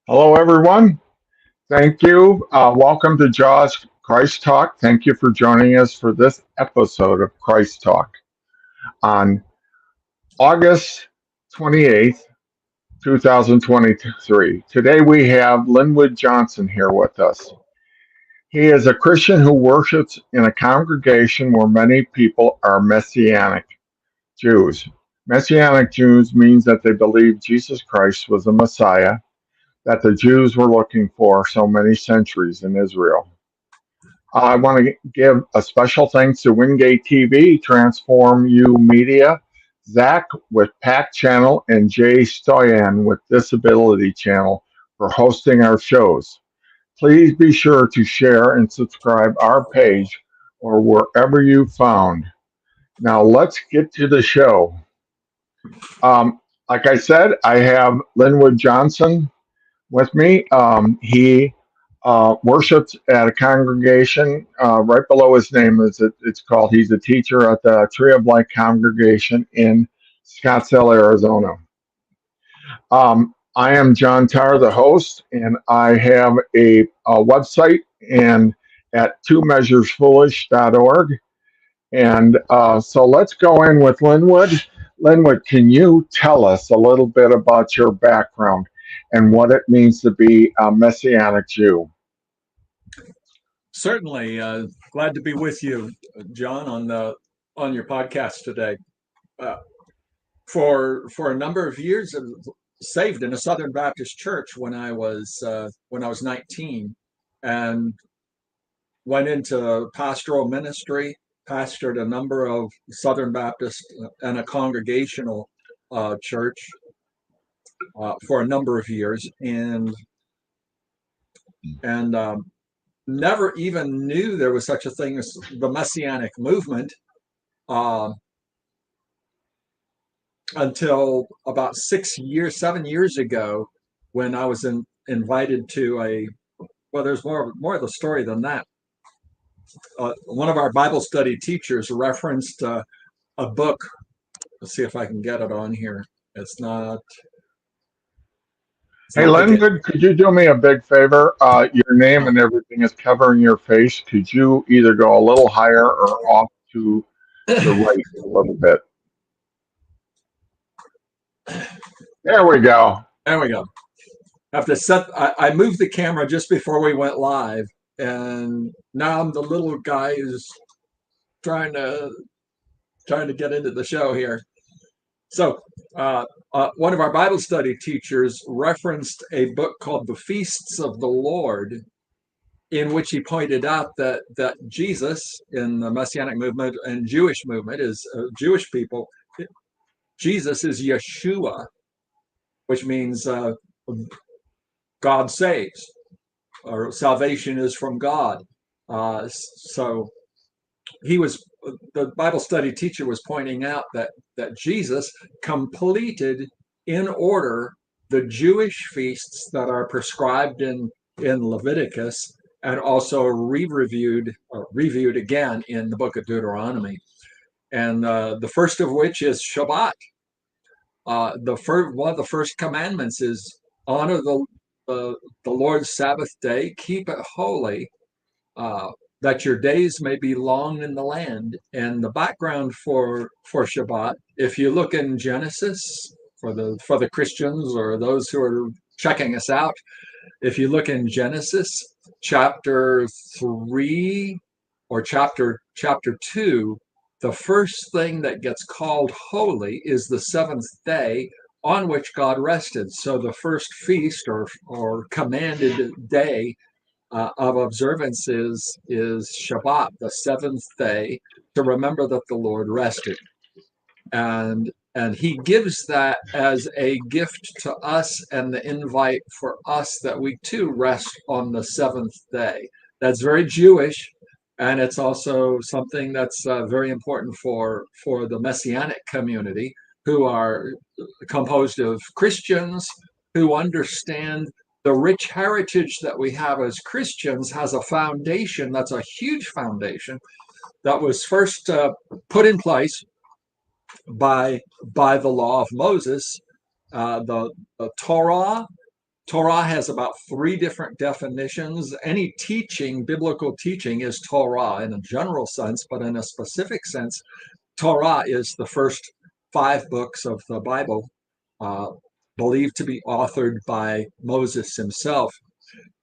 Hello, everyone. Thank you. Welcome to Jaws Christ Talk. Thank you for joining us for this episode of Christ Talk on August 28th, 2023. Today we have Lynwood Johnson here with us. He is a Christian who worships in a congregation where many people are Messianic Jews. Messianic Jews means that they believe Jesus Christ was the Messiah that the Jews were looking for so many centuries in Israel. I want to give a special thanks to Wingate TV, Transform You Media, Zach with Pack Channel, and Jay Stoyan with Disability Channel for hosting our shows. Please be sure to share and subscribe our page or wherever you found. Now let's get to the show. Like I said, I have Lynwood Johnson with me. He worships at a congregation right below his name. It's called. He's a teacher at the Tree of Life congregation in Scottsdale, Arizona. I am John Tarr, the host, and I have a website and at twomeasuresfoolish.org. And so let's go in with Lynwood. Lynwood, can you tell us a little bit about your background and what it means to be a Messianic Jew? Certainly, glad to be with you, John, on your podcast today. Uh, for a number of years, I was saved in a Southern Baptist church when I was 19, and went into pastoral ministry, pastored a number of Southern Baptist and a congregational church for a number of years, and never even knew there was such a thing as the Messianic movement uh, until about 7 years ago, when I was invited to there's more of the story than that. One of our Bible study teachers referenced a book. Let's see if I can get it on here. It's not. It's Hey, not like it. Lynwood, could you do me a big favor? Your name and everything is covering your face. Could you either go a little higher or off to the right a little bit? There we go. There we go. Have to set. I moved the camera just before we went live, and now I'm the little guy who's trying to get into the show here. So, one of our Bible study teachers referenced a book called The Feasts of the Lord, in which he pointed out that Jesus in the Messianic movement and Jewish movement is Jewish people. Jesus is Yeshua, which means God saves, or salvation is from God. So the Bible study teacher was pointing out that Jesus completed in order the Jewish feasts that are prescribed in Leviticus, and also reviewed again in the book of Deuteronomy. And the first of which is Shabbat. One of the first commandments is honor the Lord's Sabbath day, keep it holy, that your days may be long in the land. And the background for Shabbat, if you look in Genesis, for the Christians or those who are checking us out, if you look in Genesis chapter 3 or chapter 2, the first thing that gets called holy is the seventh day on which God rested. So the first feast or commanded day of observance is Shabbat, the seventh day, to remember that the Lord rested. And he gives that as a gift to us, and the invite for us that we too rest on the seventh day. That's very Jewish, and it's also something that's very important for the Messianic community, who are composed of Christians who understand the rich heritage that we have as Christians has a foundation that's a huge foundation that was first put in place by the law of Moses, the Torah, Torah has about 3 different definitions. Any teaching, biblical teaching, is Torah in a general sense, but in a specific sense, Torah is the first 5 books of the Bible, uh, believed to be authored by Moses himself.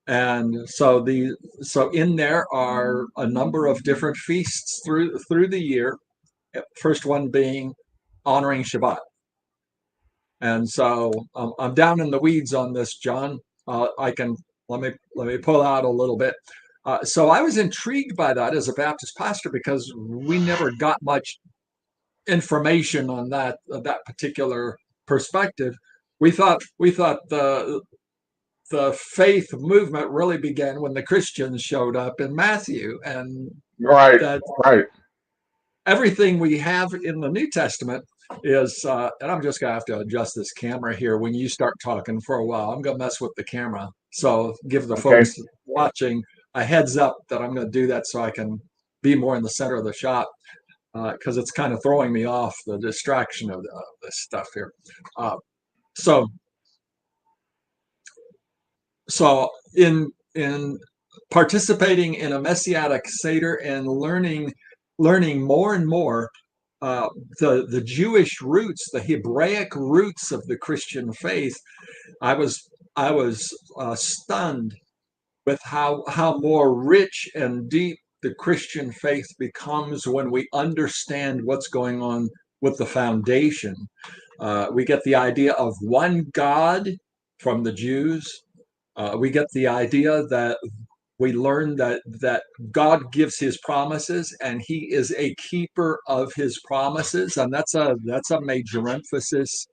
And so in there are a number of different feasts through the year. First one being honoring Shabbat. And so I'm down in the weeds on this, John. Let me pull out a little bit. So I was intrigued by that as a Baptist pastor because we never got much information on that particular perspective. We thought the faith movement really began when the Christians showed up in Matthew, and Right, that right. everything we have in the New Testament is, and I'm just gonna have to adjust this camera here when you start talking for a while. I'm gonna mess with the camera, so give the Okay. folks watching a heads up that I'm gonna do that so I can be more in the center of the shot, because it's kind of throwing me off the distraction of this stuff here. So in participating in a Messianic Seder and learning more and more the Jewish roots, the Hebraic roots of the Christian faith, I was stunned with how more rich and deep the Christian faith becomes when we understand what's going on with the foundation. We get the idea of one God from the Jews. We get the idea that we learn that God gives his promises and he is a keeper of his promises, and that's a major emphasis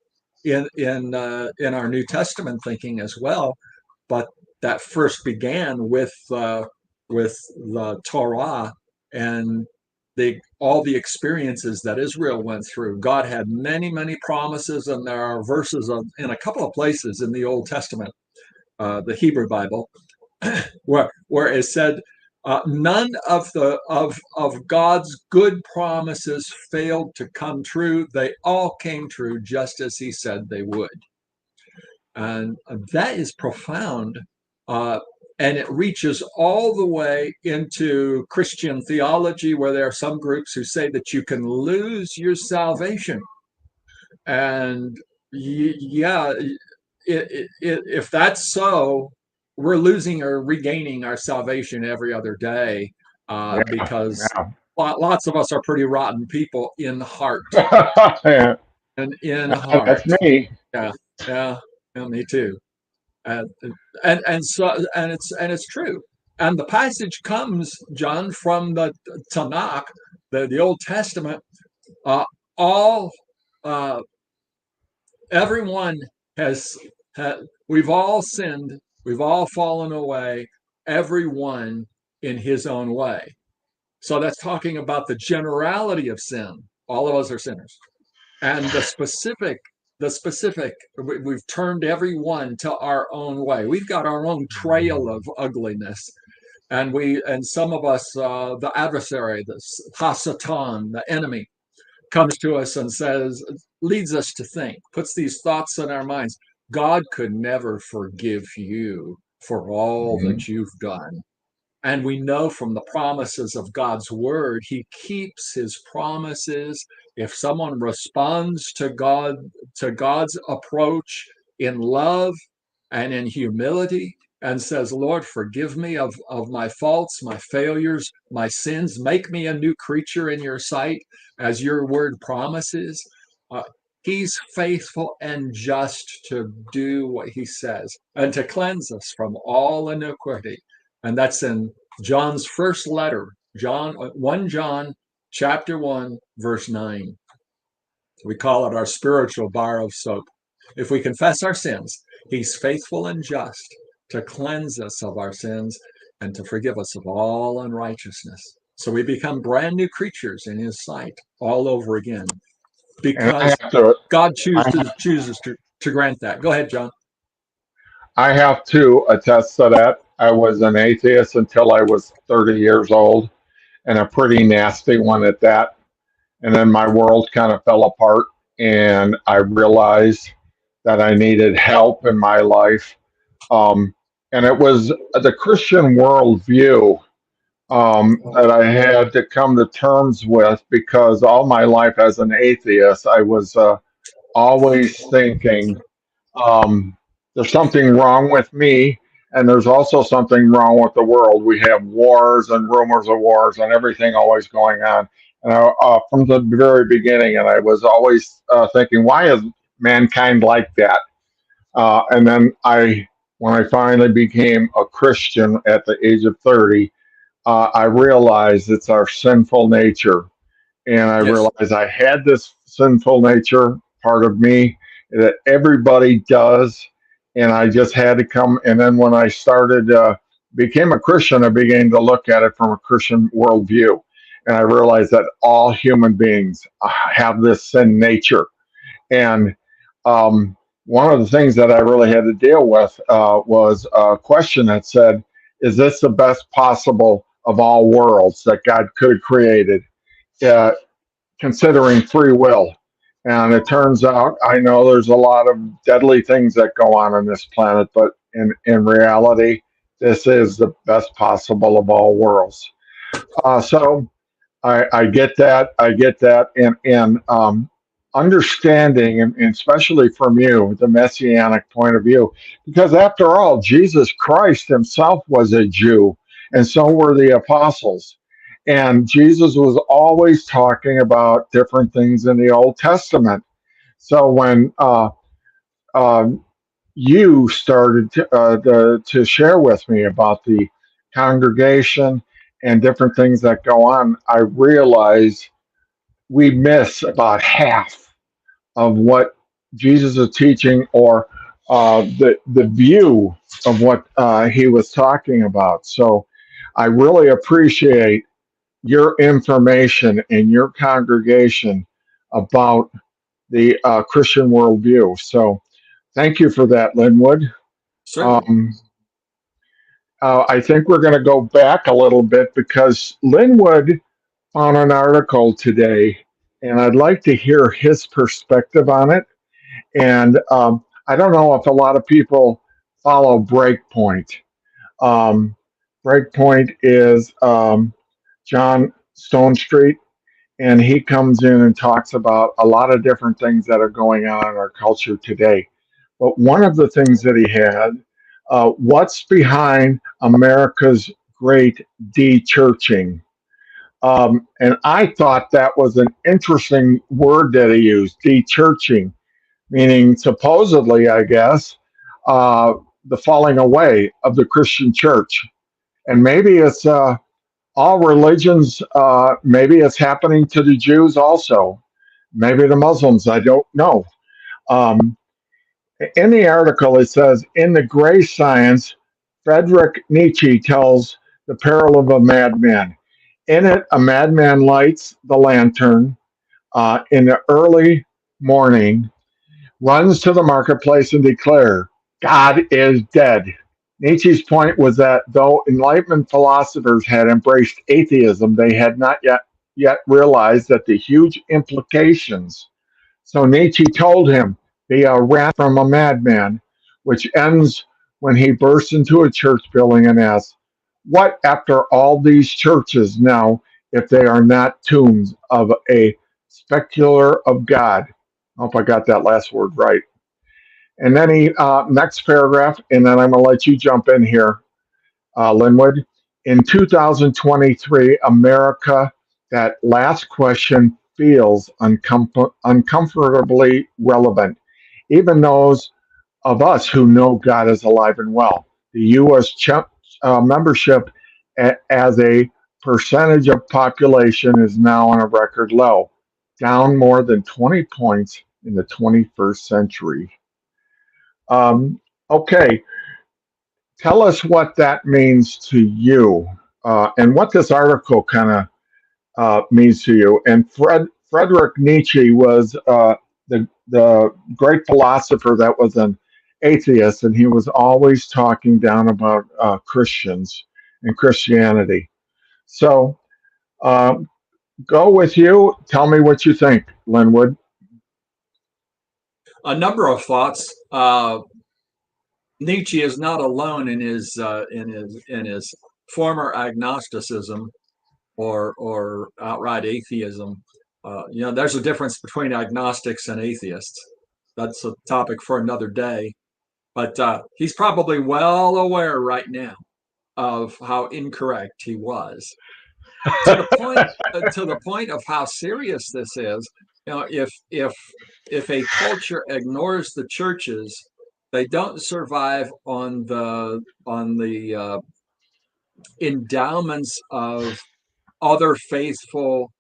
in our New Testament thinking as well. But that first began with the Torah and all the experiences that Israel went through. God had many promises, and there are verses in a couple of places in the Old Testament, the Hebrew Bible, where it said, none of God's good promises failed to come true. They all came true just as he said they would. And that is profound. And it reaches all the way into Christian theology, where there are some groups who say that you can lose your salvation. And yeah, if that's so, we're losing or regaining our salvation every other day, because Yeah. lots of us are pretty rotten people in heart. Yeah. And in heart. That's me. Yeah, me too. And it's true. And the passage comes, John, from the Tanakh, the Old Testament. All Everyone has, we've all sinned, we've all fallen away, everyone in his own way. So that's talking about the generality of sin. All of us are sinners. And the specific, we've turned everyone to our own way. We've got our own trail of ugliness. And some of us, the adversary, the Hasatan, the enemy, comes to us and leads us to think, puts these thoughts in our minds. God could never forgive you for all that you've done. And we know from the promises of God's word, he keeps his promises. If someone responds to God's approach in love and in humility, and says, Lord, forgive me of my faults, my failures, my sins, make me a new creature in your sight, as your word promises, he's faithful and just to do what he says and to cleanse us from all iniquity. And that's in John's first letter, 1 John chapter 1, verse 9. We call it our spiritual bar of soap. If we confess our sins, he's faithful and just to cleanse us of our sins and to forgive us of all unrighteousness. So we become brand new creatures in his sight all over again, because God chooses to grant that. Go ahead, John. I have to attest to that. I was an atheist until I was 30 years old, and a pretty nasty one at that. And then my world kind of fell apart, and I realized that I needed help in my life. And it was the Christian worldview that I had to come to terms with because all my life as an atheist, I was always thinking there's something wrong with me, and there's also something wrong with the world. We have wars and rumors of wars and everything always going on. And from the very beginning, and I was always thinking, why is mankind like that? And then when I finally became a Christian at the age of 30, I realized it's our sinful nature. And I Yes. realized I had this sinful nature part of me that everybody does. And I just had to come. And then when I became a Christian, I began to look at it from a Christian worldview. And I realized that all human beings have this sin nature. And one of the things that I really had to deal with was a question that said, is this the best possible of all worlds that God could have created, uh, considering free will? And it turns out, I know there's a lot of deadly things that go on this planet, but in reality, this is the best possible of all worlds. So I get that. I get that. And understanding, and especially from you, the Messianic point of view, because after all, Jesus Christ himself was a Jew, and so were the apostles. And Jesus was always talking about different things in the Old Testament. So when um, you started to share with me about the congregation and different things that go on, I realized we miss about half of what Jesus is teaching, or the view of what he was talking about. So I really appreciate your information and your congregation about the Christian worldview. So thank you for that, Linwood. Certainly. Um, I think we're going to go back a little bit because Linwood found an article today, and I'd like to hear his perspective on it. And I don't know if a lot of people follow Breakpoint. Um, Breakpoint is John Stonestreet, and he comes in and talks about a lot of different things that are going on in our culture today. But one of the things that he had, what's behind America's great de-churching? And I thought that was an interesting word that he used, de-churching, meaning supposedly, I guess, uh, the falling away of the Christian church. And maybe it's all religions, maybe it's happening to the Jews also, maybe the Muslims, I don't know. Um, in the article, it says, in the gray science, Friedrich Nietzsche tells the peril of a madman. In it, a madman lights the lantern in the early morning, runs to the marketplace and declares, God is dead. Nietzsche's point was that though Enlightenment philosophers had embraced atheism, they had not yet realized that the huge implications. So Nietzsche told him, be a rat from a madman, which ends when he bursts into a church building and asks, what after all these churches now, if they are not tombs of a specular of God? I hope I got that last word right. And then next paragraph, and then I'm going to let you jump in here, Linwood. In 2023, America, that last question feels uncomfortably relevant. Even those of us who know God is alive and well. The U.S. Membership as a percentage of population is now on a record low, down more than 20 points in the 21st century. Um, okay, tell us what that means to you, and what this article kind of means to you. And Friedrich Nietzsche was the great philosopher that was an atheist, and he was always talking down about Christians and Christianity. So, um, go with you. Tell me what you think, Linwood. A number of thoughts. Nietzsche is not alone in his former agnosticism or outright atheism. There's a difference between agnostics and atheists. That's a topic for another day. But he's probably well aware right now of how incorrect he was. To the point of how serious this is. If a culture ignores the churches, they don't survive on the endowments of other faithful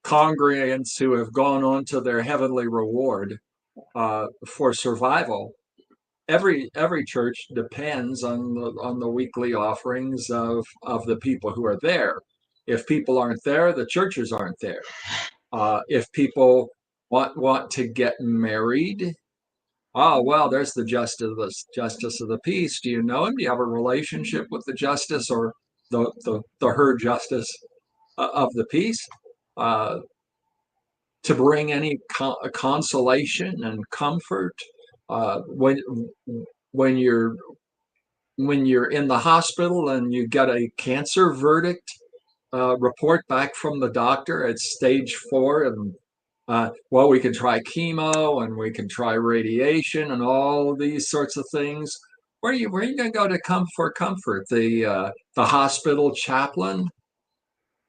congregants who have gone on to their heavenly reward for survival. Every church depends on the weekly offerings of the people who are there. If people aren't there, the churches aren't there. If people want to get married, oh well, there's the justice of the peace. Do you know him? Do you have a relationship with the justice or the her justice of the peace? Uh, to bring any consolation and comfort when you're when you're in the hospital and you get a cancer verdict report back from the doctor at stage 4, and well, we can try chemo and we can try radiation and all these sorts of things. Where are you going to go to come for comfort? The hospital chaplain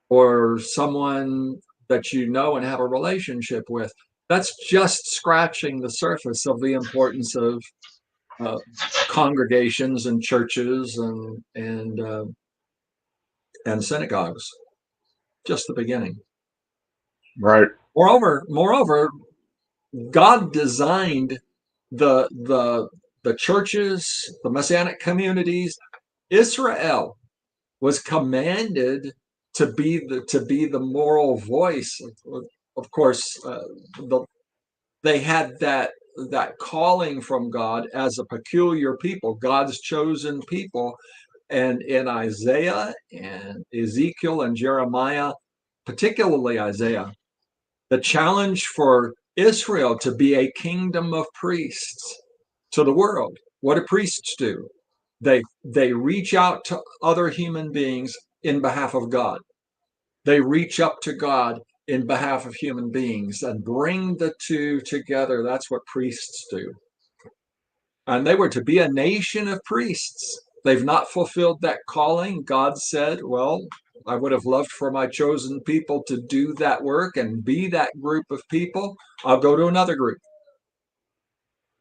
or someone that you know and have a relationship with? That's just scratching the surface of the importance of uh, congregations and churches and synagogues. Just the beginning. Right. Moreover, God designed the churches, the Messianic communities. Israel was commanded to be the moral voice. Of course, they had that calling from God as a peculiar people, God's chosen people. And in Isaiah and Ezekiel and Jeremiah, particularly Isaiah, the challenge for Israel to be a kingdom of priests to the world. What do priests do? They reach out to other human beings in behalf of God. They reach up to God in behalf of human beings and bring the two together. That's what priests do. And they were to be a nation of priests. They've not fulfilled that calling. God said, well, I would have loved for my chosen people to do that work and be that group of people. I'll go to another group.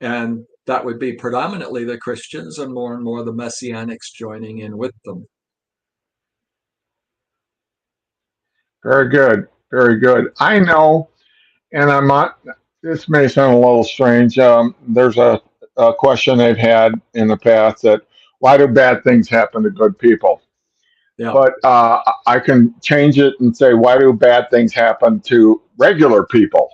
And that would be predominantly the Christians and more the Messianics joining in with them. Very good. Very good. I know, and I'm not, this may sound a little strange. There's a question they've had in the past that why do bad things happen to good people? Yeah. But I can change it and say, why do bad things happen to regular people?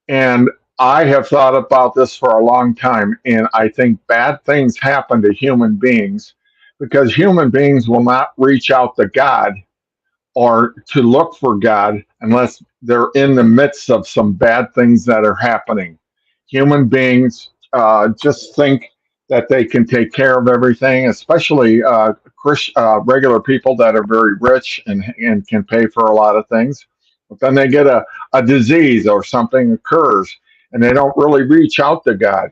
And I have thought about this for a long time, and I think bad things happen to human beings because human beings will not reach out to God or to look for God unless they're in the midst of some bad things that are happening. Human beings just think that they can take care of everything, especially regular people that are very rich and can pay for a lot of things. But then they get a disease or something occurs and they don't really reach out to God.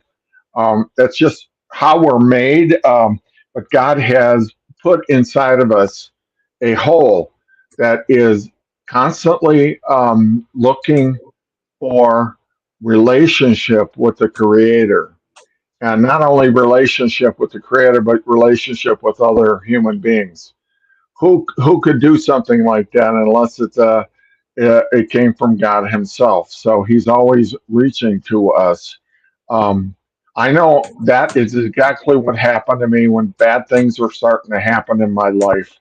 That's just how we're made. But God has put inside of us a hole that is constantly looking for relationship with the creator, and not only relationship with the creator but relationship with other human beings. Who could do something like that unless it came from God himself? So he's always reaching to us. um, I know that is exactly what happened to me when bad things were starting to happen in my life.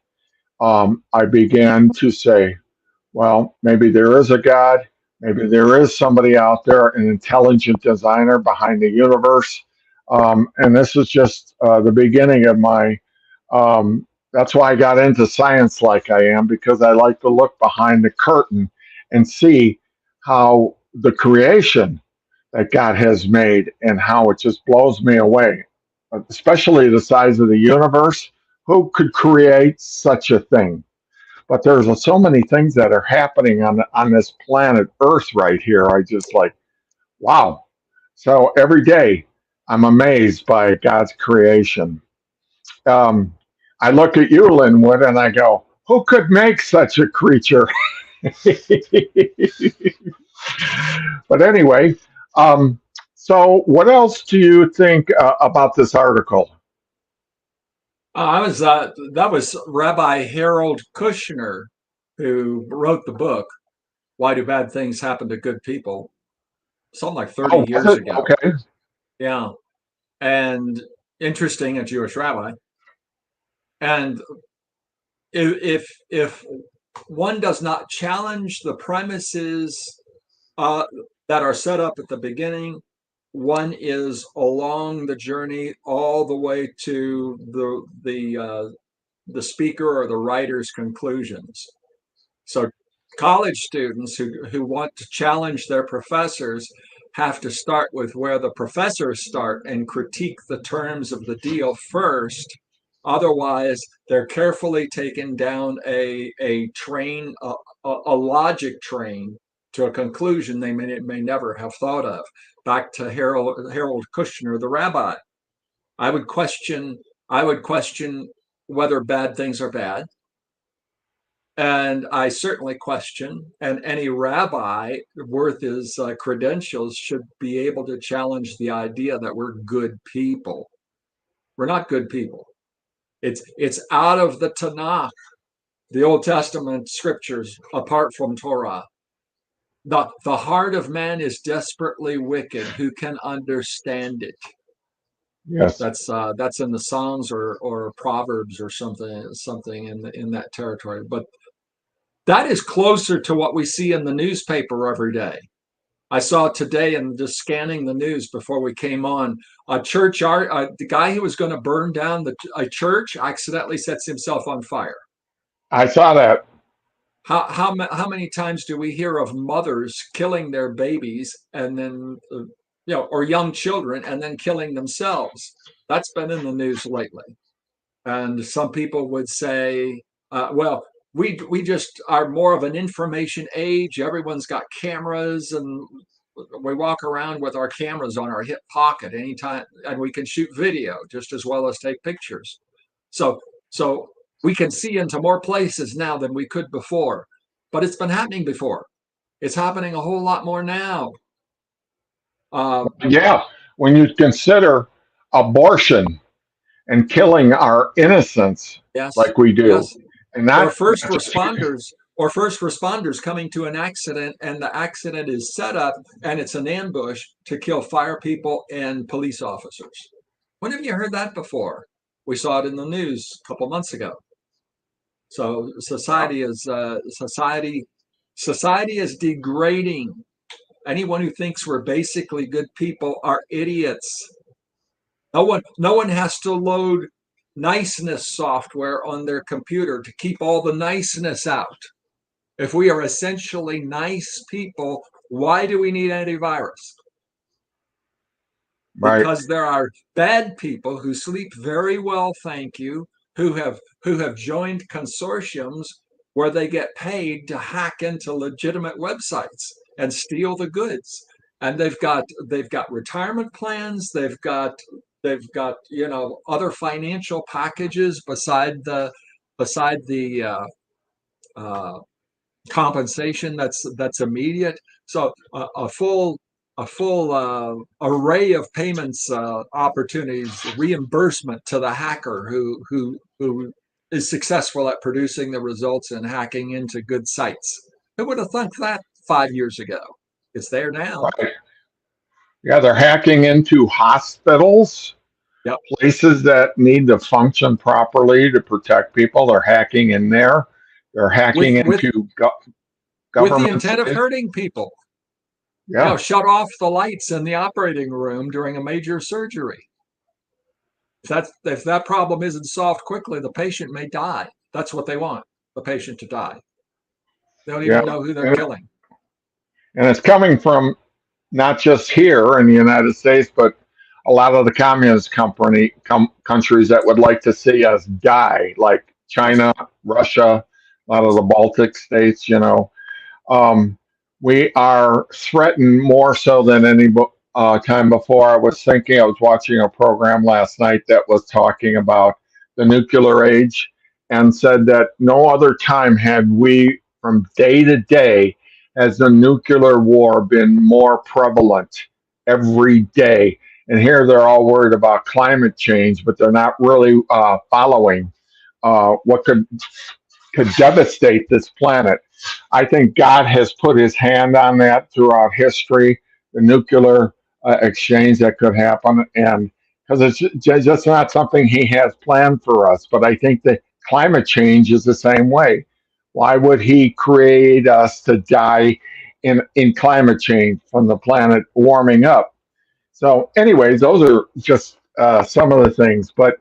I began to say, well, maybe there is a God. Maybe there is somebody out there, an intelligent designer behind the universe. And this is just the beginning of my. That's why I got into science like I am, because I like to look behind the curtain and see how the creation that God has made and how it just blows me away. especially the size of the universe. Who could create such a thing? But there's so many things that are happening on this planet Earth right here. I just like, wow. So every day I'm amazed by God's creation. Um, I look at you, Lynwood, and I go, who could make such a creature? But anyway, um, so what else do you think about this article? I was that was Rabbi Harold Kushner who wrote the book "Why Do Bad Things Happen to Good People?" Something like 30 Oh, was years it? ago. Okay. Yeah, and interesting, a Jewish rabbi. And if one does not challenge the premises uh, that are set up at the beginning, one is along the journey all the way to the speaker or the writer's conclusions. So college students who want to challenge their professors have to start with where the professors start and critique the terms of the deal first. Otherwise, they're carefully taken down a train, a logic train to a conclusion they may never have thought of. Back to Harold Kushner, the rabbi. I would question I would question whether bad things are bad. And I certainly question, and any rabbi worth his credentials should be able to challenge the idea that we're good people. We're not good people. It's out of the Tanakh, the Old Testament scriptures, apart from Torah. The heart of man is desperately wicked. Who can understand it? Yes. That's in the Psalms or Proverbs or something in that territory. But that is closer to what we see in the newspaper every day. I saw today, and just scanning the news before we came on, the guy who was going to burn down a church accidentally sets himself on fire. I saw that. How many times do we hear of mothers killing their babies and then or young children and then killing themselves? That's been in the news lately. And some people would say, well, we just are more of an information age. Everyone's got cameras, and we walk around with our cameras on our hip pocket anytime, and we can shoot video just as well as take pictures. So we can see into more places now than we could before. But it's been happening before. It's happening a whole lot more now. Uh, Yeah. When you consider abortion and killing our innocents yes, like we do, yes. and or not, first not just here. responders or first responders coming to an accident, and the accident is set up and it's an ambush to kill fire people and police officers. When have you heard that before? We saw it in the news a couple months ago. So society is degrading. Anyone who thinks we're basically good people are idiots. No one has to load niceness software on their computer to keep all the niceness out. If we are essentially nice people, why do we need antivirus? Right. Because there are bad people who sleep very well, thank you, who have joined consortiums where they get paid to hack into legitimate websites and steal the goods. And they've got retirement plans, they've got other financial packages beside the uh, compensation that's immediate. So a full array of payments opportunities, reimbursement to the hacker who is successful at producing the results and hacking into good sites. Who would have thunk that 5 years ago? It's there now. Right. Yeah, they're hacking into hospitals, Yep. places that need to function properly to protect people. They're hacking in there. They're hacking With with into with the governments. intent of hurting people. Yeah, Shut off the lights in the operating room during a major surgery. If that problem isn't solved quickly, the patient may die. That's what they want, the patient to die. They don't yeah. even know who they're And, killing. and it's coming from not just here in the United States, but a lot of the communist countries that would like to see us die, like Yes. China, Russia, a lot of the Baltic states, um, we are threatened more so than any time before. I was watching a program last night that was talking about the nuclear age and said that no other time had we, from day to day, has the nuclear war been more prevalent every day. And here they're all worried about climate change, but they're not really following what could devastate this planet. I think God has put his hand on that throughout history, the nuclear exchange that could happen. And because it's just not something he has planned for us. But I think that climate change is the same way. Why would he create us to die in climate change from the planet warming up? So, anyways, those are just some of the things. But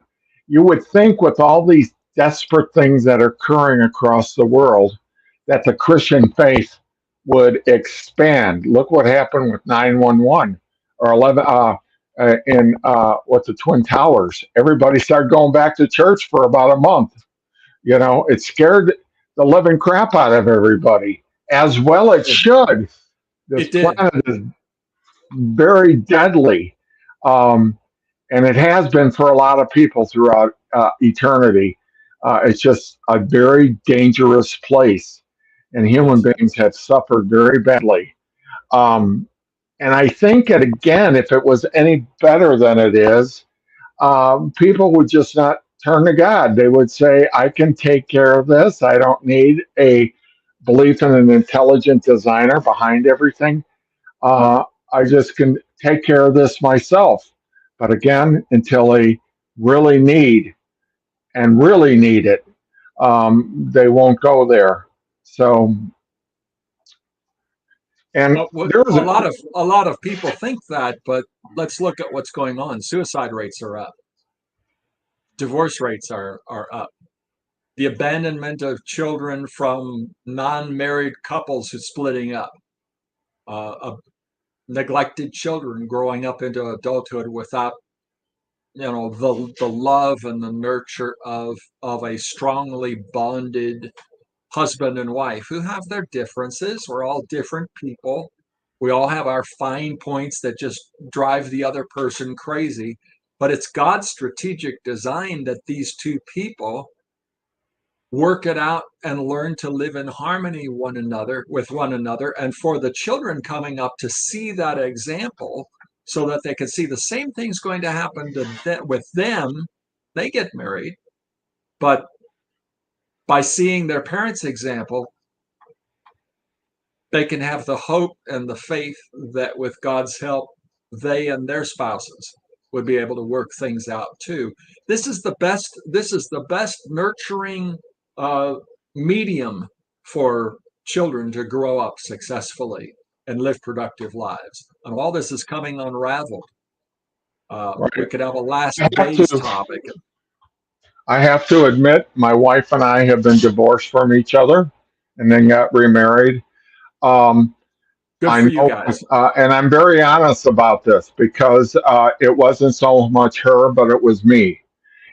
you would think with all these desperate things that are occurring across the world, that the Christian faith would expand. Look what happened with 911 or 11 in what the Twin Towers. Everybody started going back to church for about a month. It scared the living crap out of everybody, as well it should. This It did. planet is very deadly. Um, and it has been for a lot of people throughout eternity. It's just a very dangerous place, and human Yes. beings have suffered very badly. Um, and I think that, again, if it was any better than it is, people would just not turn to God. They would say, I can take care of this. I don't need a belief in an intelligent designer behind everything. Uh, I just can take care of this myself. But again, until they really need really need it, they won't go there. So, and Well, there was a lot of people think that, but let's look at what's going on. Suicide rates are up. Divorce rates are up. The abandonment of children from non-married couples who's splitting up. Of neglected children growing up into adulthood without the love and the nurture of a strongly bonded husband and wife who have their differences. We're all different people. We all have our fine points that just drive the other person crazy. But it's God's strategic design that these two people work it out and learn to live in harmony with one another, and for the children coming up to see that example so that they can see the same thing's going to happen with them. They get married, but by seeing their parents' example, they can have the hope and the faith that with God's help, they and their spouses would be able to work things out too. This is the best nurturing uh, medium for children to grow up successfully and live productive lives. And all this is coming unraveled. We right. could have a last I have days to. topic. I have to admit, my wife and I have been divorced from each other, and then got remarried. Um, Good I for you know, guys. and I'm very honest about this because it wasn't so much her, but it was me.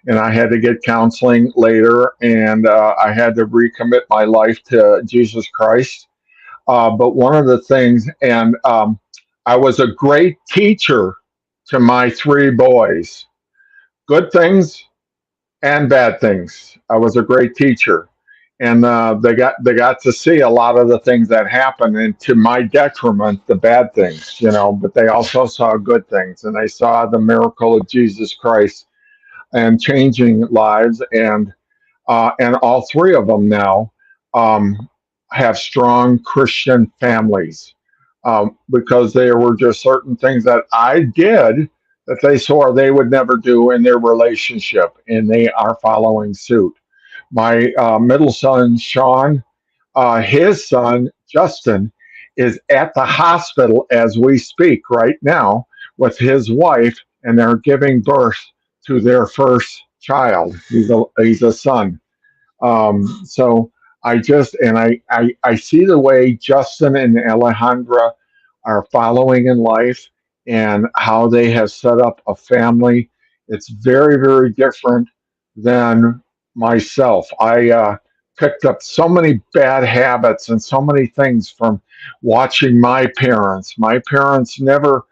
And I had to get counseling later, and I had to recommit my life to Jesus Christ. But one of the things, and I was a great teacher to my three boys, good things and bad things. I was a great teacher, and they got to see a lot of the things that happened, and to my detriment, the bad things, But they also saw good things, and they saw the miracle of Jesus Christ and changing lives, and all three of them now um, have strong Christian families, because there were just certain things that I did that they swore they would never do in their relationship, and they are following suit. My middle son, Sean, his son, Justin, is at the hospital as we speak right now with his wife, and they're giving birth to their first child. He's a son. So I see the way Justin and Alejandra are following in life, and how they have set up a family. It's very, very different than myself. I picked up so many bad habits and so many things from watching my parents. My parents never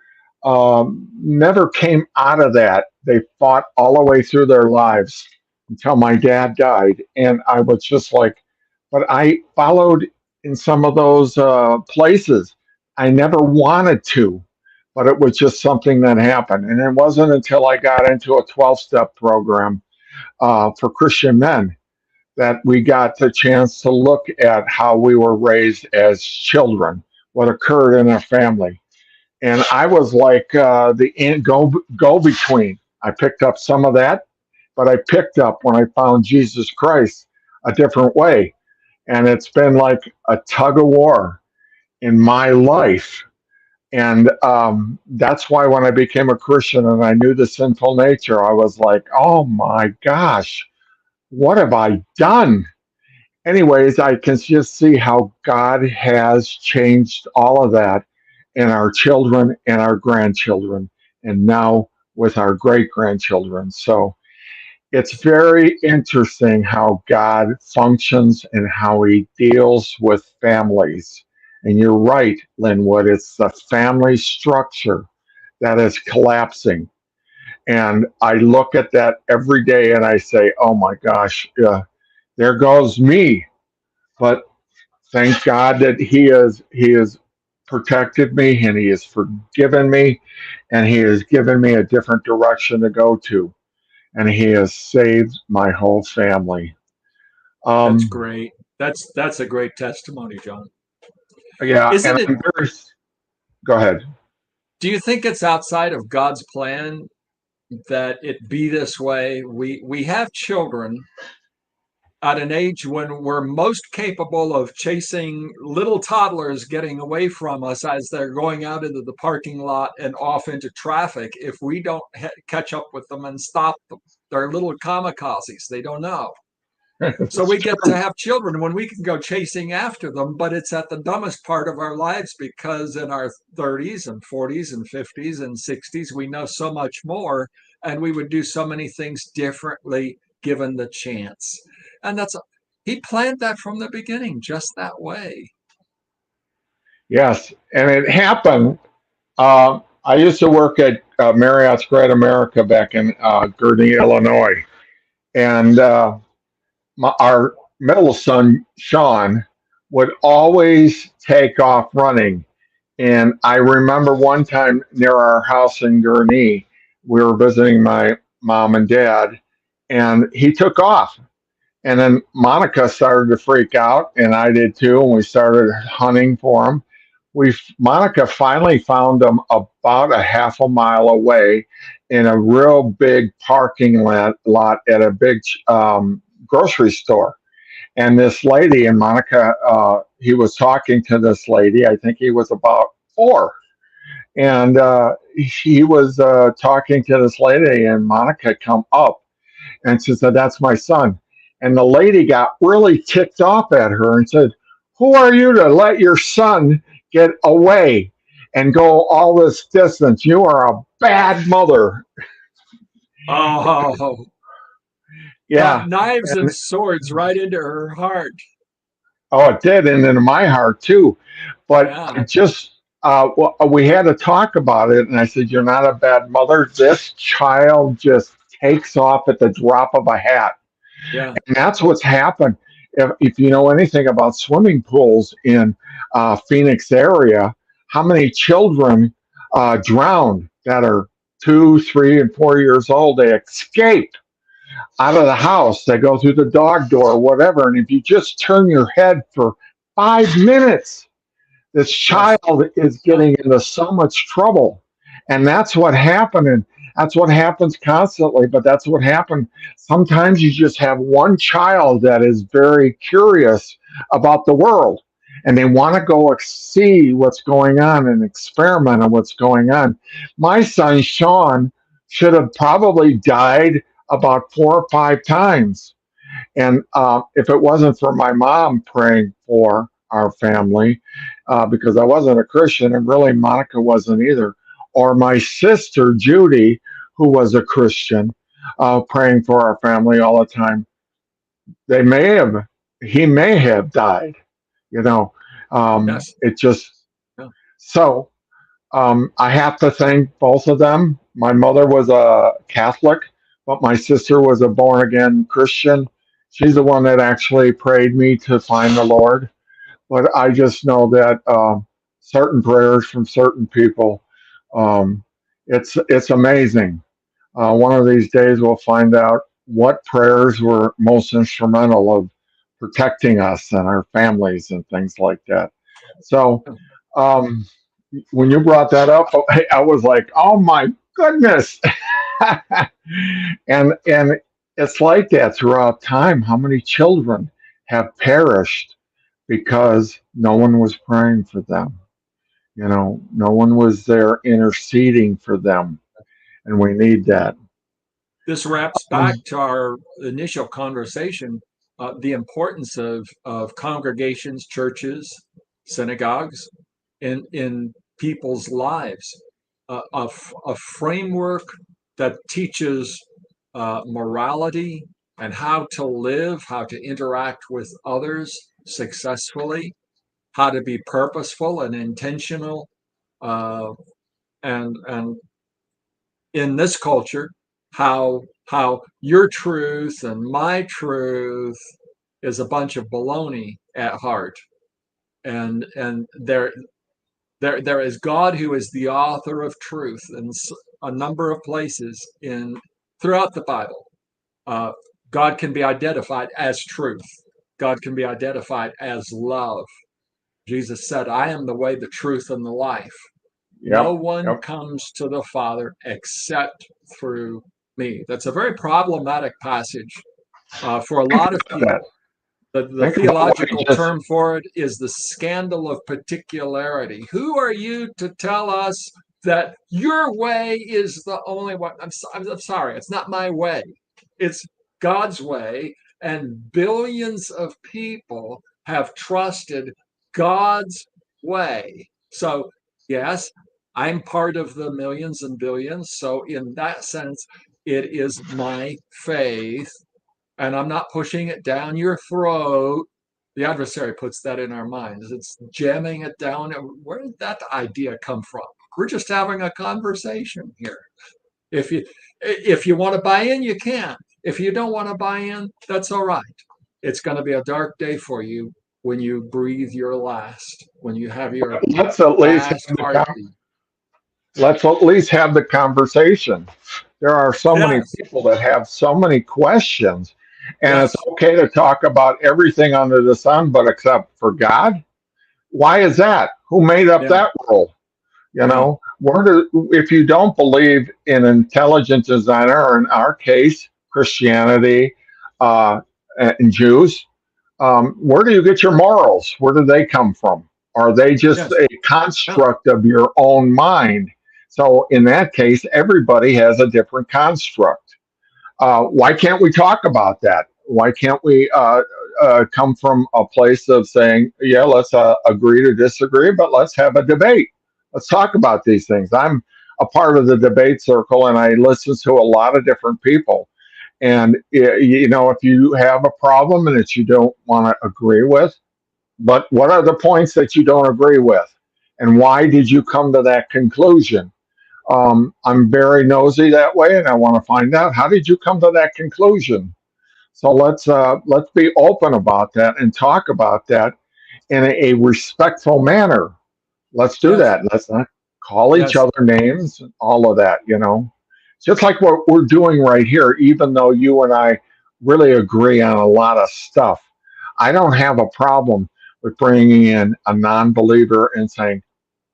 came out of that. They fought all the way through their lives until my dad died, and I was just like, but I followed in some of those places. I never wanted to, but it was just something that happened. And it wasn't until I got into a 12-step program for Christian men that we got the chance to look at how we were raised as children, what occurred in our family. And I was like go between. I picked up some of that, but I picked up when I found Jesus Christ a different way. And it's been like a tug of war in my life. And that's why when I became a Christian and I knew the sinful nature, I was like, oh my gosh, what have I done? Anyways, I can just see how God has changed all of that in our children and our grandchildren, and now with our great grandchildren. So it's very interesting how God functions and how he deals with families. And you're right, Lynwood, it's the family structure that is collapsing. And I look at that every day and I say, oh my gosh, there goes me. But thank God that he has protected me and he has forgiven me and he has given me a different direction to go to, and he has saved my whole family. That's Um, great. That's a great testimony, John. yeah, and Isn't it? I'm very. Go ahead. Do you think it's outside of God's plan that it be this way? We have children at an age when we're most capable of chasing little toddlers getting away from us as they're going out into the parking lot and off into traffic. If we don't catch up with them and stop them, they're little kamikazes. They don't know. So It's we get to true. have children when we can go chasing after them, but it's at the dumbest part of our lives because in our 30s and 40s and 50s and 60s, we know so much more and we would do so many things differently given the chance. And he planned that from the beginning, just that way. Yes, and it happened. I used to work at Marriott's Great America back in Gurnee, Illinois, and our middle son Sean would always take off running. And I remember one time near our house in Gurnee, we were visiting my mom and dad, and he took off. And then Monica started to freak out, and I did too. And we started hunting for him. Monica finally found him about a half a mile away in a real big parking lot at a big grocery store. And this lady, and Monica, he was talking to this lady. I think he was about 4, and he was talking to this lady, and Monica come up and she said, "That's my son." And the lady got really ticked off at her and said, "Who are you to let your son get away and go all this distance? You are a bad mother." Oh, got Yeah. knives and And, swords right into her heart. oh, it did, and into my heart too. But Yeah, I just, we had to talk about it, and I said, "You're not a bad mother. This child just takes off at the drop of a hat." yeah. And that's what's happened. If you know anything about swimming pools in Phoenix area, how many children drown that are 2, 3, and 4 years old? They escape out of the house. They go through the dog door or whatever. And if you just turn your head for 5 minutes, this Yes. child is Yeah. getting into so much trouble. And that's what happened. And that's what happens constantly. But that's what happened. Sometimes you just have one child that is very curious about the world. And they want to go see what's going on and experiment on what's going on. My son, Sean, should have probably died about 4 or 5 times. And if it wasn't for my mom praying for our family, because I wasn't a Christian, and really Monica wasn't either, or my sister Judy, who was a Christian, praying for our family all the time. They may have, he may have died. You know, Yes. it just Yeah. so. I have to thank both of them. My mother was a Catholic, but my sister was a born again Christian. She's the one that actually prayed me to find the Lord. But I just know that certain prayers from certain people, um, it's amazing. One of these days, we'll find out what prayers were most instrumental of protecting us and our families and things like that. So, um, when you brought that up, I was like, "Oh my goodness!" and it's like that throughout time. How many children have perished because no one was praying for them? No one was there interceding for them, and we need that. This wraps back to our initial conversation, the importance of congregations, churches, synagogues in people's lives, a framework that teaches morality and how to live, how to interact with others successfully, how to be purposeful and intentional, uh, and in this culture, how your truth and my truth is a bunch of baloney at heart, and there is God who is the author of truth in a number of places in throughout the Bible. Uh, God can be identified as truth. God can be identified as love. Jesus said, "I am the way, the truth, and the life. No Yep, one yep. comes to the Father except through me." That's a very problematic passage for a Think lot of about that. people. The Think about what you theological just. term for it is the scandal of particularity. Who are you to tell us that your way is the only one? I'm sorry, it's not my way. It's God's way. And billions of people have trusted God's way. So, yes, I'm part of the millions and billions. So, in that sense, it is my faith, and I'm not pushing it down your throat. The adversary puts that in our minds. It's jamming it down. Where did that idea come from? We're just having a conversation here. If you want to buy in, you can. If you don't want to buy in, that's all right. It's going to be a dark day for you when you breathe your last, when you have your Let's at least have last the heartbeat. let's at least have the conversation. There are so many Yes, people that have so many questions, and it's yes, okay to talk about everything under the sun, but except for God. Why is that? Who made up yeah, that rule? yeah, If you don't believe in intelligent designer, or in our case, Christianity, uh, and Jews, where do you get your morals? Where do they come from? Are they just yes, a yeah, construct of your own mind? So, in that case, everybody has a different construct. Why can't we talk about that? Why can't we come from a place of saying, yeah, let's agree to disagree, but let's have a debate. Let's talk about these things. I'm a part of the debate circle, and I listen to a lot of different people. And if you have a problem and that you don't want to agree with, but what are the points that you don't agree with, and why did you come to that conclusion? I'm very nosy that way, and I want to find out how did you come to that conclusion. So let's be open about that and talk about that in a respectful manner. Let's do yes, that. Let's not call each yes, other names and all of that. Just like what we're doing right here. Even though you and I really agree on a lot of stuff, I don't have a problem with bringing in a non-believer and saying,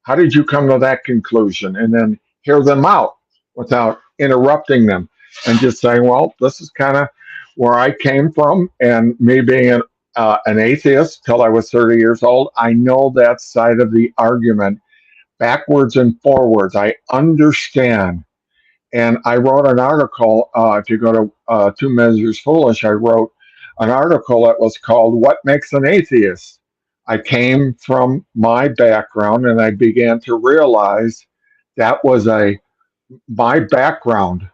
how did you come to that conclusion? And then hear them out without interrupting them and just saying, well, this is kind of where I came from. And me being an atheist till I was 30 years old, I know that side of the argument backwards and forwards. I understand. And I wrote an article. If you go to Two Measures Foolish, I wrote an article that was called What Makes an Atheist? I came from my background and I began to realize that was my background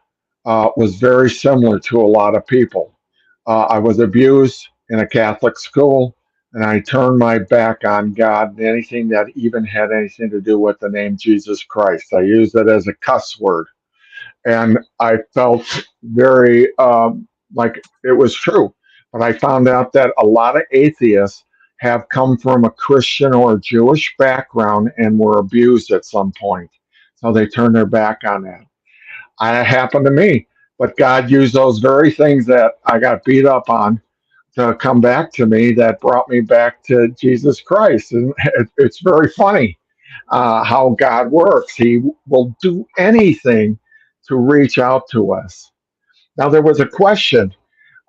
was very similar to a lot of people. I was abused in a Catholic school, and I turned my back on God and anything that even had anything to do with the name Jesus Christ. I used it as a cuss word, and I felt very like it was true. But I found out that a lot of atheists have come from a Christian or a Jewish background and were abused at some point. So they turned their back on that. It happened to me. But God used those very things that I got beat up on to come back to me that brought me back to Jesus Christ. And it's very funny how God works. He will do anything to reach out to us. Now, there was a question.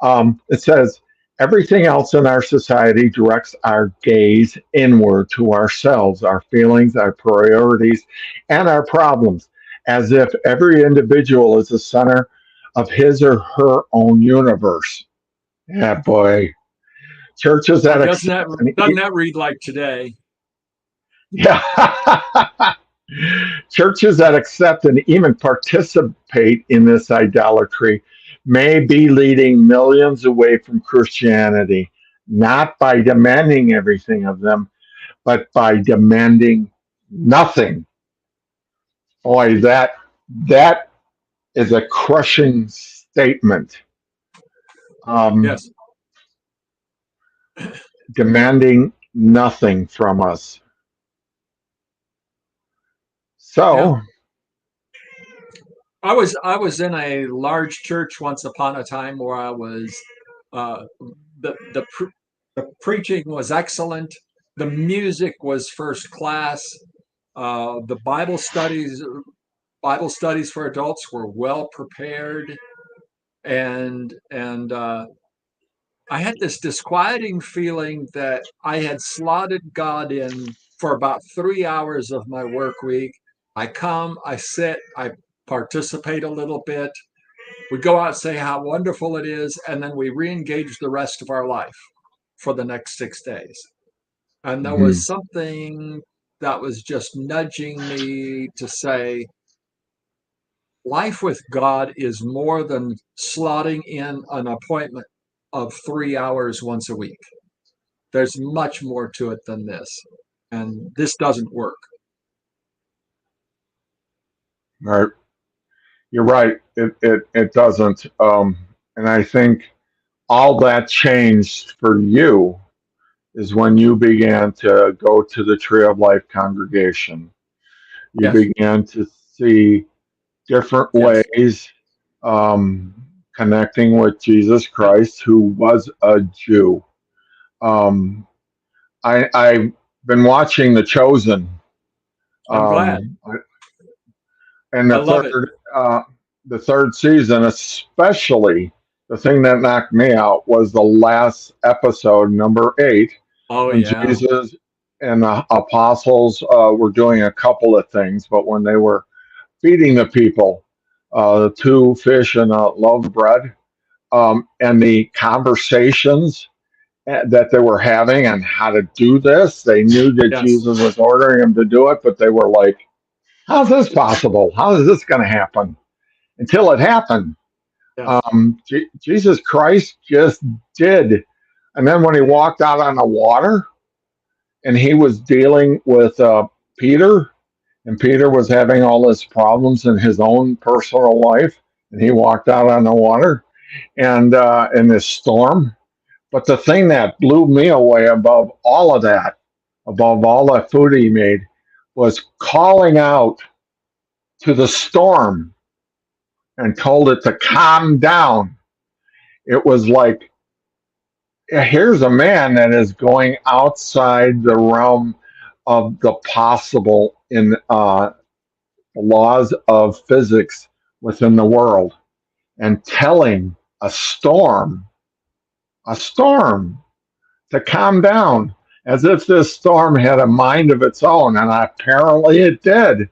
It says, everything else in our society directs our gaze inward to ourselves, our feelings, our priorities, and our problems, as if every individual is the center of his or her own universe. Yeah, boy. Churches that accept doesn't that read like today? Yeah. Churches that accept and even participate in this idolatry may be leading millions away from Christianity, not by demanding everything of them, but by demanding nothing. Boy, that is a crushing statement. Yes. Demanding nothing from us. So, I was in a large church once upon a time where I was the preaching was excellent, the music was first class, the Bible studies for adults were well prepared, and I had this disquieting feeling that I had slotted God in for about 3 hours of my work week. I come, I sit, I participate a little bit. We go out and say how wonderful it is, and then we re-engage the rest of our life for the next 6 days. And there was something that was just nudging me to say, life with God is more than slotting in an appointment of 3 hours once a week. There's much more to it than this. And this doesn't work. right. You're right. It doesn't. And I think all that changed for you is when you began to go to the Tree of Life congregation. You Yes. began to see different Yes. ways connecting with Jesus Christ, who was a Jew. Um, I've been watching The Chosen, I'm glad. and I love it. the third season, especially the thing that knocked me out was the last episode, number 8, Oh, when yeah. Jesus and the apostles were doing a couple of things, but when they were feeding the people, the 2 fish and a loaf of bread, and the conversations that they were having on how to do this. They knew that Yes. Jesus was ordering them to do it, but they were like, how's this possible? How is this going to happen? Until it happened. Yes. Jesus Christ just did. And then when he walked out on the water and he was dealing with Peter, and Peter was having all his problems in his own personal life, and he walked out on the water and in this storm. But the thing that blew me away above all of that, above all the food he made, was calling out to the storm and told it to calm down. It was like, here's a man that is going outside the realm of the possible in laws of physics within the world and telling a storm to calm down, as if this storm had a mind of its own. And apparently it did,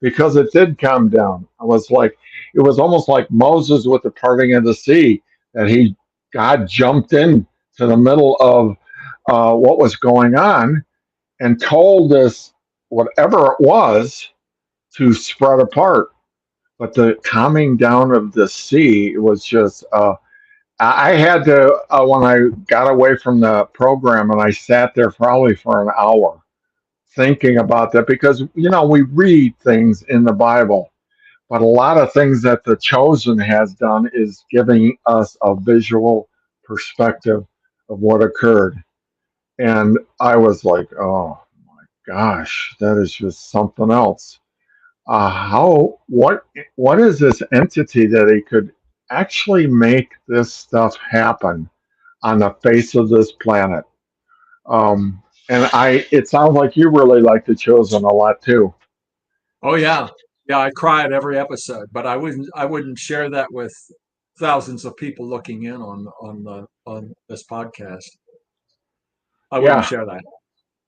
because it did calm down. It was almost like Moses with the parting of the sea, that God jumped in to the middle of what was going on and told us whatever it was to spread apart. But the calming down of the sea was just, I had to, when I got away from the program and I sat there probably for an hour thinking about that because, we read things in the Bible, but a lot of things that the Chosen has done is giving us a visual perspective of what occurred. And I was like, oh my gosh, that is just something else. What is this entity that he could actually make this stuff happen on the face of this planet? And it sounds like you really like The Chosen a lot too. Oh yeah, yeah. I cry at every episode, but I wouldn't share that with thousands of people looking in on this podcast. I wouldn't Yeah, share that,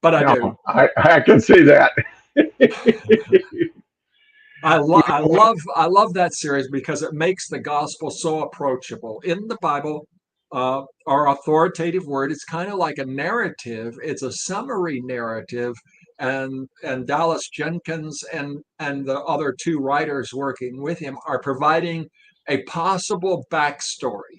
but I do. no, I can see that. I love that series because it makes the gospel so approachable. In the Bible, our authoritative word, it's kind of like a narrative. It's a summary narrative, and Dallas Jenkins and the other two writers working with him are providing a possible backstory.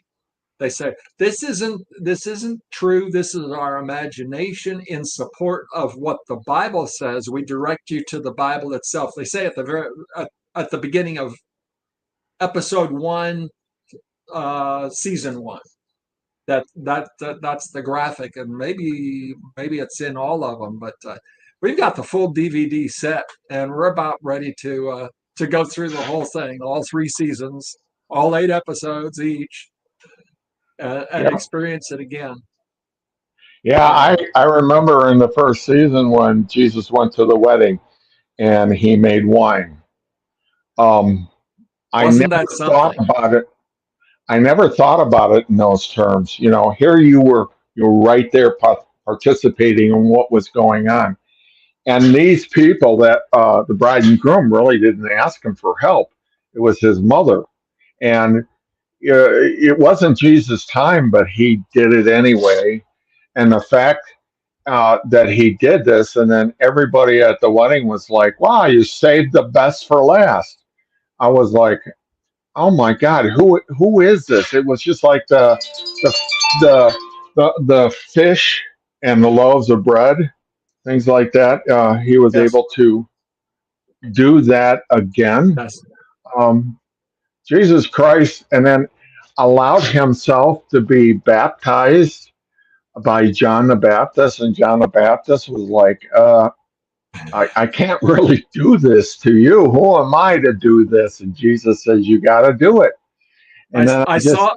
They say this isn't true. This is our imagination in support of what the Bible says. We direct you to the Bible itself. They say at the beginning of episode one, season one. That's the graphic, and maybe it's in all of them, but we've got the full DVD set, and we're about ready to go through the whole thing, all three seasons, all 8 episodes each, and Yeah, experience it again. yeah. Yeah. I remember in the first season when Jesus went to the wedding and he made wine. Um, I Wasn't never that thought something? about it. I never thought about it in those terms. Here you were right there participating in what was going on. And these people that the bride and groom really didn't ask him for help. It was his mother. And it wasn't Jesus' time, but he did it anyway. And the fact that he did this, and then everybody at the wedding was like, wow, you saved the best for last. I was like, oh my God, who is this? It was just like the the the fish and the loaves of bread, things like that. He was Yes. able to do that again. Yes. Um, Jesus Christ, and then allowed himself to be baptized by John the Baptist, and John the Baptist was like, I can't really do this to you. Who am I to do this? And Jesus says, you got to do it. I, And then I I just, saw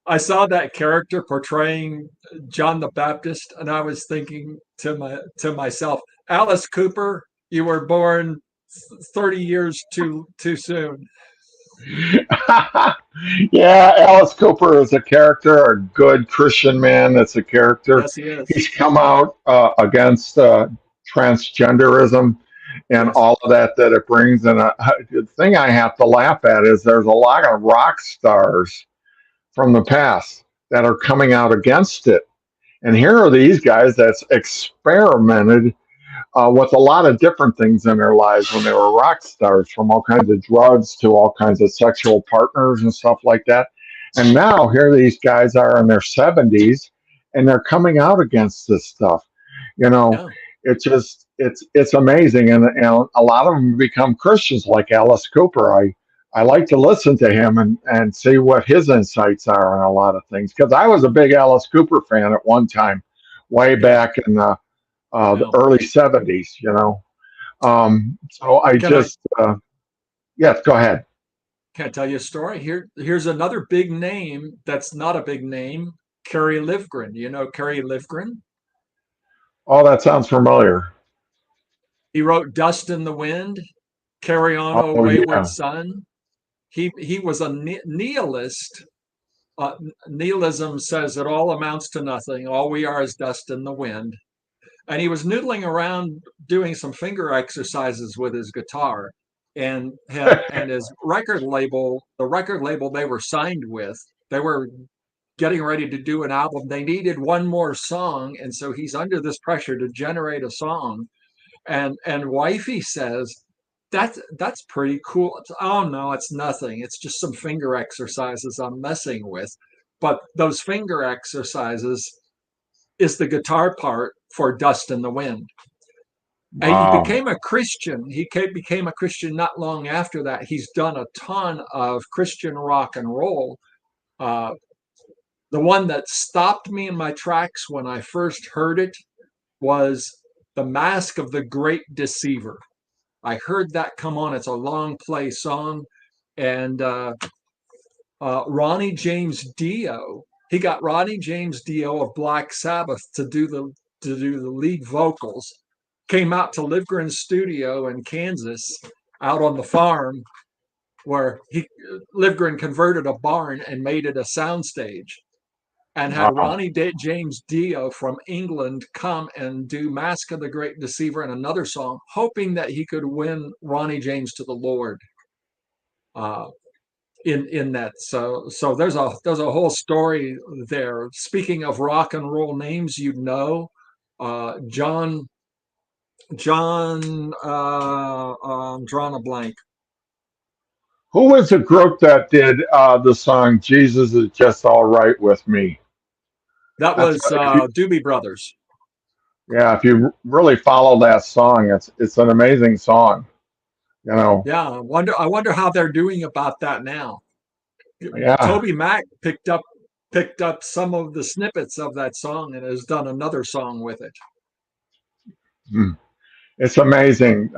I saw that character portraying John the Baptist, and I was thinking to myself, Alice Cooper, you were born 30 years too soon. yeah, Alice Cooper is a character, a good Christian man that's a character. Yes, he is. He's come out against transgenderism and Yes. all of that it brings. And the thing I have to laugh at is there's a lot of rock stars from the past that are coming out against it. And here are these guys that's experimented with a lot of different things in their lives when they were rock stars, from all kinds of drugs to all kinds of sexual partners and stuff like that. And now here these guys are in their 70s and they're coming out against this stuff. You know, Yeah. it's amazing, and a lot of them become Christians, like Alice Cooper. I like to listen to him and see what his insights are on a lot of things because I was a big Alice Cooper fan at one time, way Yeah. back in the Yeah. early 70s, so I Can I just, yes, go ahead. can I tell you a story? Here's another big name that's not a big name. Kerry Livgren. You know Kerry Livgren? Oh, that sounds familiar. He wrote Dust in the Wind, Carry On, O Oh, Wayward yeah. Son. He was a nihilist. Nihilism says it all amounts to nothing. All we are is dust in the wind. And he was noodling around doing some finger exercises with his guitar, and his record label, the record label they were signed with, they were getting ready to do an album. They needed one more song, and so he's under this pressure to generate a song. And wifey says, That's pretty cool. Oh no, it's nothing. It's just some finger exercises I'm messing with. But those finger exercises is the guitar part for Dust in the Wind. And he Wow. became a Christian. Became a Christian not long after that. He's done a ton of Christian rock and roll. Uh, the one that stopped me in my tracks when I first heard it was The Mask of the Great Deceiver. I heard that come on. It's a long play song. And Ronnie James Dio, he got Ronnie James Dio of Black Sabbath to do the lead vocals. Came out to Livgren's studio in Kansas, out on the farm, where Livgren converted a barn and made it a soundstage, and had Wow. Ronnie James Dio from England come and do Mask of the Great Deceiver and another song, hoping that he could win Ronnie James to the Lord. Uh, in that, so there's a whole story there. Speaking of rock and roll names, John, I'm drawing a blank. Who was the group that did the song "Jesus is Just All Right with Me"? That That's was if you, Doobie Brothers. yeah. If you really follow that song, it's an amazing song. You know. Yeah, I wonder how they're doing about that now. Yeah. Toby Mac picked up some of the snippets of that song and has done another song with it. Hmm. It's amazing.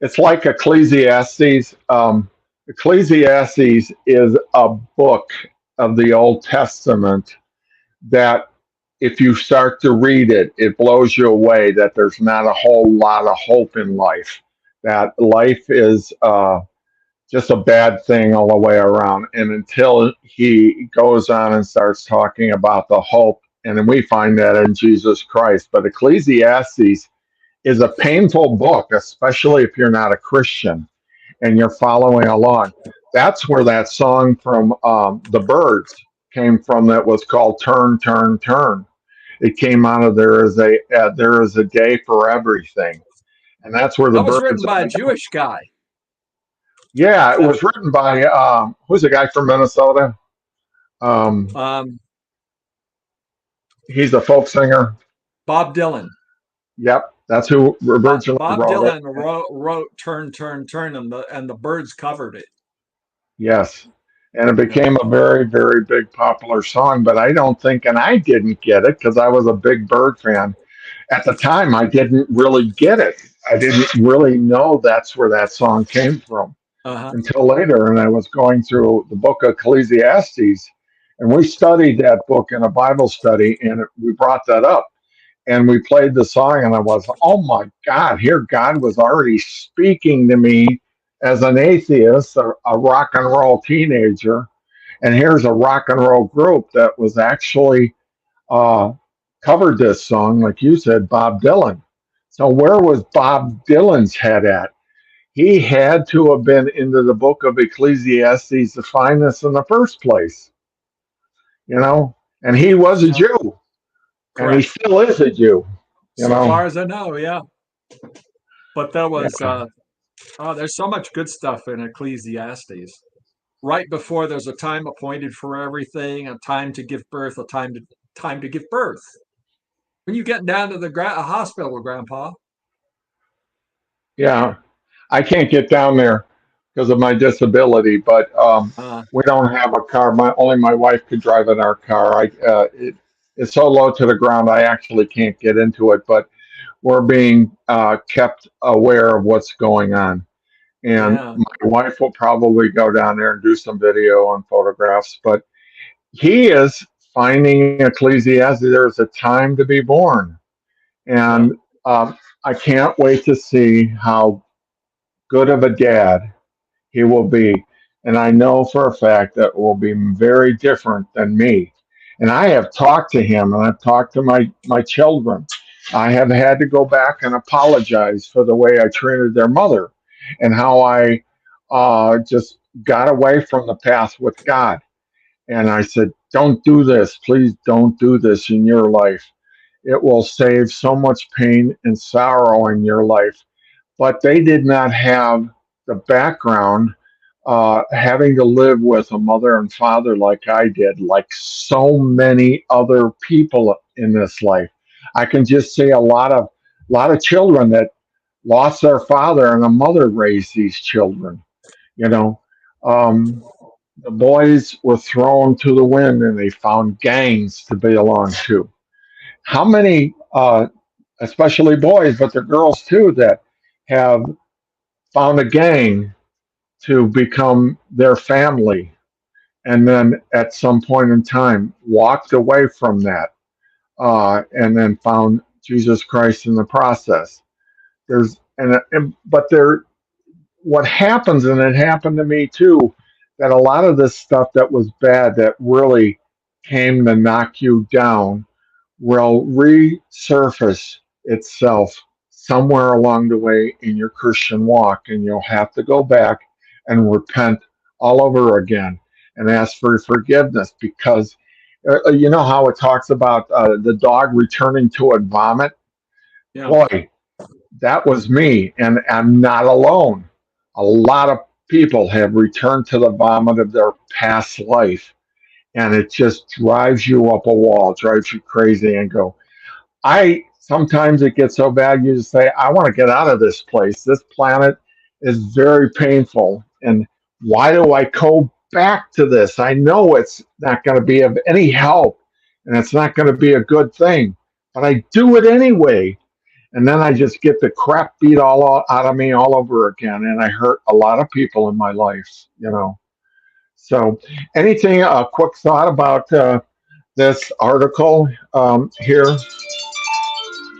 It's like Ecclesiastes. Ecclesiastes is a book of the Old Testament that, if you start to read it, it blows you away that there's not a whole lot of hope in life, that life is just a bad thing all the way around. And until he goes on and starts talking about the hope, and then we find that in Jesus Christ. But Ecclesiastes is a painful book, especially if you're not a Christian and you're following along. That's where that song from the Birds came from. That was called "Turn, Turn, Turn." It came out of there is a day for everything, and that's where the That was written Birds. by a Jewish guy. Yeah, it That was written by who's a guy from Minnesota. Um, um, he's a folk singer. Bob Dylan. Yep, that's who originally Bob wrote it. Dylan wrote "Turn, Turn, Turn," and the Birds covered it. Yes. And it Yeah. became a very, very big popular song, but I don't think, and I didn't get it because I was a big Bird fan. At the time, I didn't really get it. I didn't really know that's where that song came from Uh-huh. until later. And I was going through the book of Ecclesiastes, and we studied that book in a Bible study, and we brought that up. And we played the song, and I was, oh my God, here God was already speaking to me as an atheist, a rock and roll teenager. And here's a rock and roll group that was actually uh, covered this song, like you said, Bob Dylan. So where was Bob Dylan's head at? He had to have been into the book of Ecclesiastes to find this in the first place, you know? And he was a Yeah. Jew, and he Correct. still is a Jew, you So know? far as I know, yeah. But that was Yeah. there's so much good stuff in Ecclesiastes. Right before there's a time appointed for everything, a time to give birth, a time to give birth. When you get down to the hospital, Grandpa. Yeah, I can't get down there because of my disability, but Uh, we don't have a car. Only my wife could drive in our car. It's so low to the ground, I actually can't get into it. But we're being kept aware of what's going on, and yeah. my wife will probably go down there and do some video and photographs. But he is finding Ecclesiastes. There's a time to be born, Yeah. and I can't wait to see how good of a dad he will be. And I know for a fact that will be very different than me. And I have talked to him, and I've talked to my children. I have had to go back and apologize for the way I treated their mother and how I just got away from the path with God. And I said, don't do this. Please don't do this in your life. It will save so much pain and sorrow in your life. but they did not have the background having to live with a mother and father like I did, like so many other people in this life. I can just see a lot of children that lost their father and a mother raised these children. You know, um, the boys were thrown to the wind and they found gangs to belong to. How many, especially boys, but the girls too, that have found a gang to become their family and then at some point in time walked away from that and then found Jesus Christ in the process. There's and but there what happens, and it happened to me too, that a lot of this stuff that was bad that really came to knock you down will resurface itself somewhere along the way in your Christian walk, and you'll have to go back and repent all over again and ask for forgiveness because you know how it talks about the dog returning to a vomit? Yeah. Boy, that was me, and I'm not alone. A lot of people have returned to the vomit of their past life, and it just drives you up a wall, drives you crazy, and go. I sometimes it gets so bad you just say, I want to get out of this place. This planet is very painful, and why do I go back to this? I know it's not going to be of any help, and it's not going to be a good thing, but I do it anyway and then I just get the crap beat all out of me all over again, and I hurt a lot of people in my life. So, anything? A quick thought about this article here?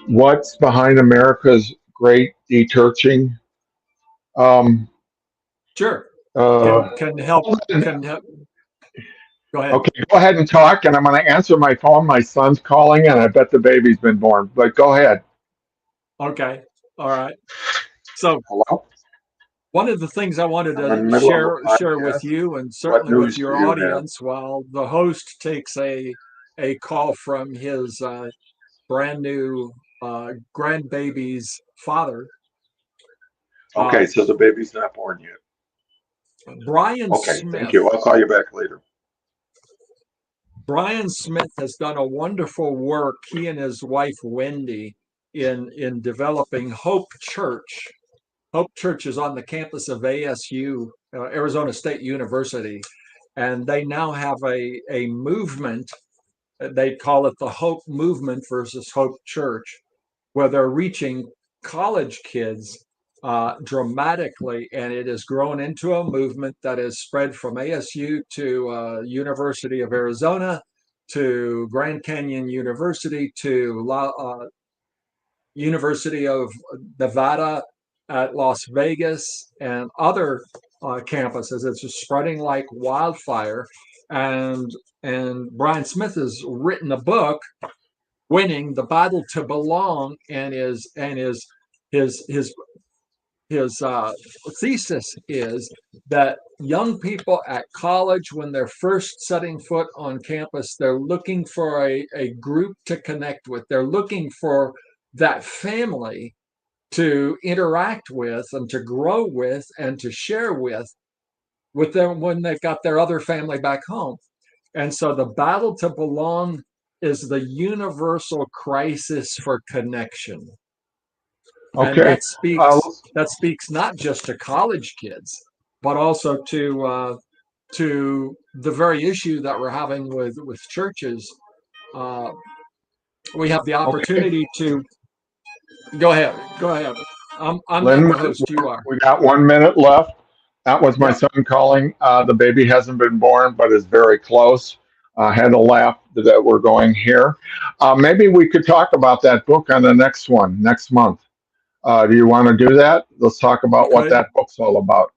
What's behind America's great dechurching? Um, Sure. uh, Can help. Can help. Go ahead. okay, go ahead and talk, and I'm going to answer my phone. My son's calling, and I bet the baby's been born. But go ahead. Okay. All right. So Hello. one of the things I wanted I'm in to the middle of a share with podcast. you, and What certainly with news do your you have? audience, while the host takes a call from his brand new grandbaby's father, uh, Okay, so the baby's not born yet. Brian Okay, thank Smith. you. I'll call you back later. Brian Smith has done a wonderful work, he and his wife Wendy, in developing Hope Church. Hope Church is on the campus of ASU, Arizona State University, and they now have a movement. They call it the Hope Movement versus Hope Church, where they're reaching college kids dramatically, and it has grown into a movement that has spread from ASU to University of Arizona to Grand Canyon University to University of Nevada at Las Vegas and other campuses. It's just spreading like wildfire. And Brian Smith has written a book, "Winning the Battle to Belong," and his his his thesis is that young people at college, when they're first setting foot on campus, they're looking for a group to connect with. They're looking for that family to interact with and to grow with and to share with them when they've got their other family back home. And so the battle to belong is the universal crisis for connection. And Okay. that speaks not just to college kids, but also to the very issue that we're having with churches. Uh, we have the Okay. opportunity to go ahead. Go ahead. I'm not Lynn, the host. You are. we got 1 minute left. That was my Yeah. son calling. The baby hasn't been born, but is very close. I had a laugh that we're going here. Maybe we could talk about that book on the next one, next month. Do you want to do that? Let's talk We about what could. that book's all about.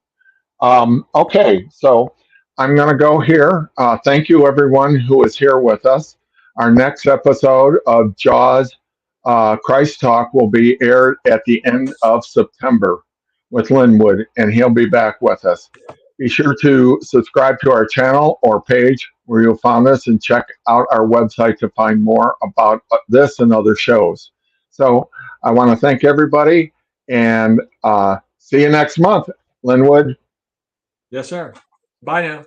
Okay, so I'm going to go here. Thank you, everyone who is here with us. Our next episode of Jaws Christ Talk will be aired at the end of September with Lynwood, and he'll be back with us. Be sure to subscribe to our channel or page where you'll find us and check out our website to find more about this and other shows. So I want to thank everybody. And see you next month, Lynwood. Yes, sir. Bye now.